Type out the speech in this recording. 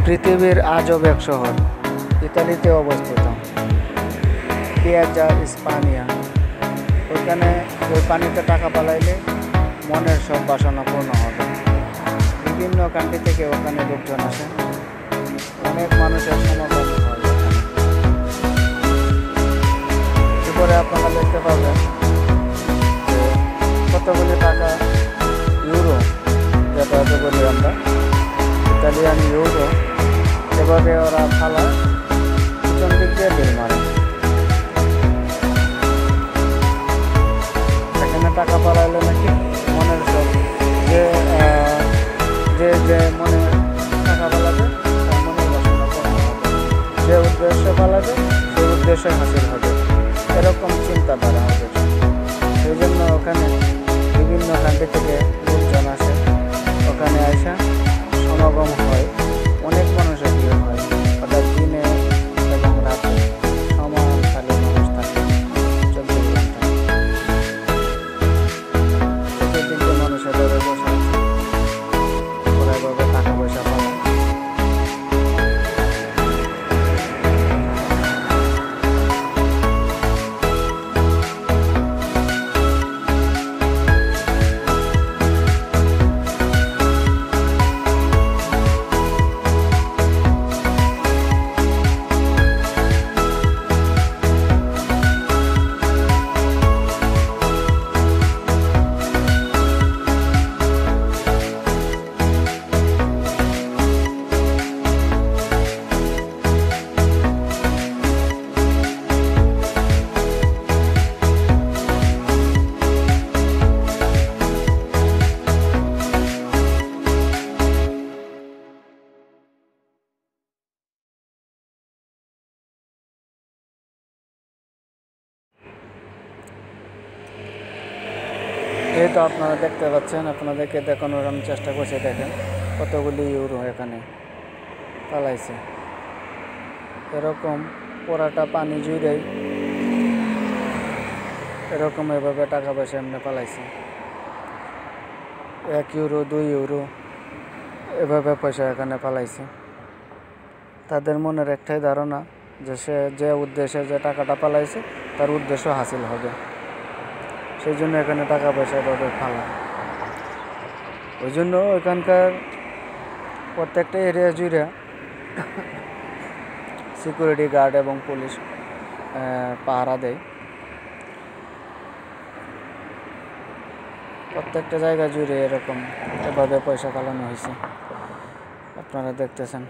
পৃথিবীর আজব এক শহর ইতালিতে অবস্থিত পিয়াজ্জা ইস্পানিয়া। ওইখানে ওই পানিতে টাকা পালাইলে মনের সব বাসনা পূর্ণ হবে। বিভিন্ন কান্ট্রি থেকে ওখানে লোকজন আসে, অনেক মানুষের সমাগম হয়। এরপরে আপনারা দেখতে পাবেন যে কতগুলি টাকা ইউরো, যেটা বলি আমরা ইতালিয়ান ইউরো, এভাবে ওরা ফালা পিছন দিক দিয়ে বিল মারে। সেখানে টাকা পালাইলে নাকি মনের সব যে মনে টাকা পালাবে তার মনের বাসনা পূর্ণ হবে, যে উদ্দেশ্য পালাবে সেই উদ্দেশ্য হাসিল হবে, এরকম চিন্তাধারা হবে। সেই জন্য ওখানে বিভিন্ন কান্ট্রি থেকে লোকজন আসে, ওখানে আসা সমাগম হয়, অনেক মানুষের ভিড় হয়। অর্থাৎ দিনে এবং রাতে সমান খালি মানুষ থাকে 24 ঘন্টা। চতুর্দিকে মানুষের ধরে বসে আছে, ওরা এভাবে টাকা পয়সা পায়। এই তো আপনারা দেখতে পাচ্ছেন, আপনাদেরকে দেখানোর আমি চেষ্টা করছি। দেখেন কতগুলি ইউরো এখানে পালাইছে। এরকম পোড়াটা পানি জুড়েই এরকম এভাবে টাকা পয়সা এমনি পালাইছে। 1 ইউরো 2 ইউরো এভাবে পয়সা এখানে পালাইছে। তাদের মনের একটাই ধারণা যে সে যে উদ্দেশ্যে যে টাকাটা পালাইছে তার উদ্দেশ্য হাসিল হবে, সেই জন্য এখানে টাকা পয়সা এভাবে ফালা। ওই জন্য এখানকার প্রত্যেকটা এরিয়া জুড়ে সিকিউরিটি গার্ড এবং পুলিশ পাহারা দেয়। প্রত্যেকটা জায়গা জুড়ে এরকম এভাবে পয়সা ফালানো হয়েছে, আপনারা দেখতেছেন।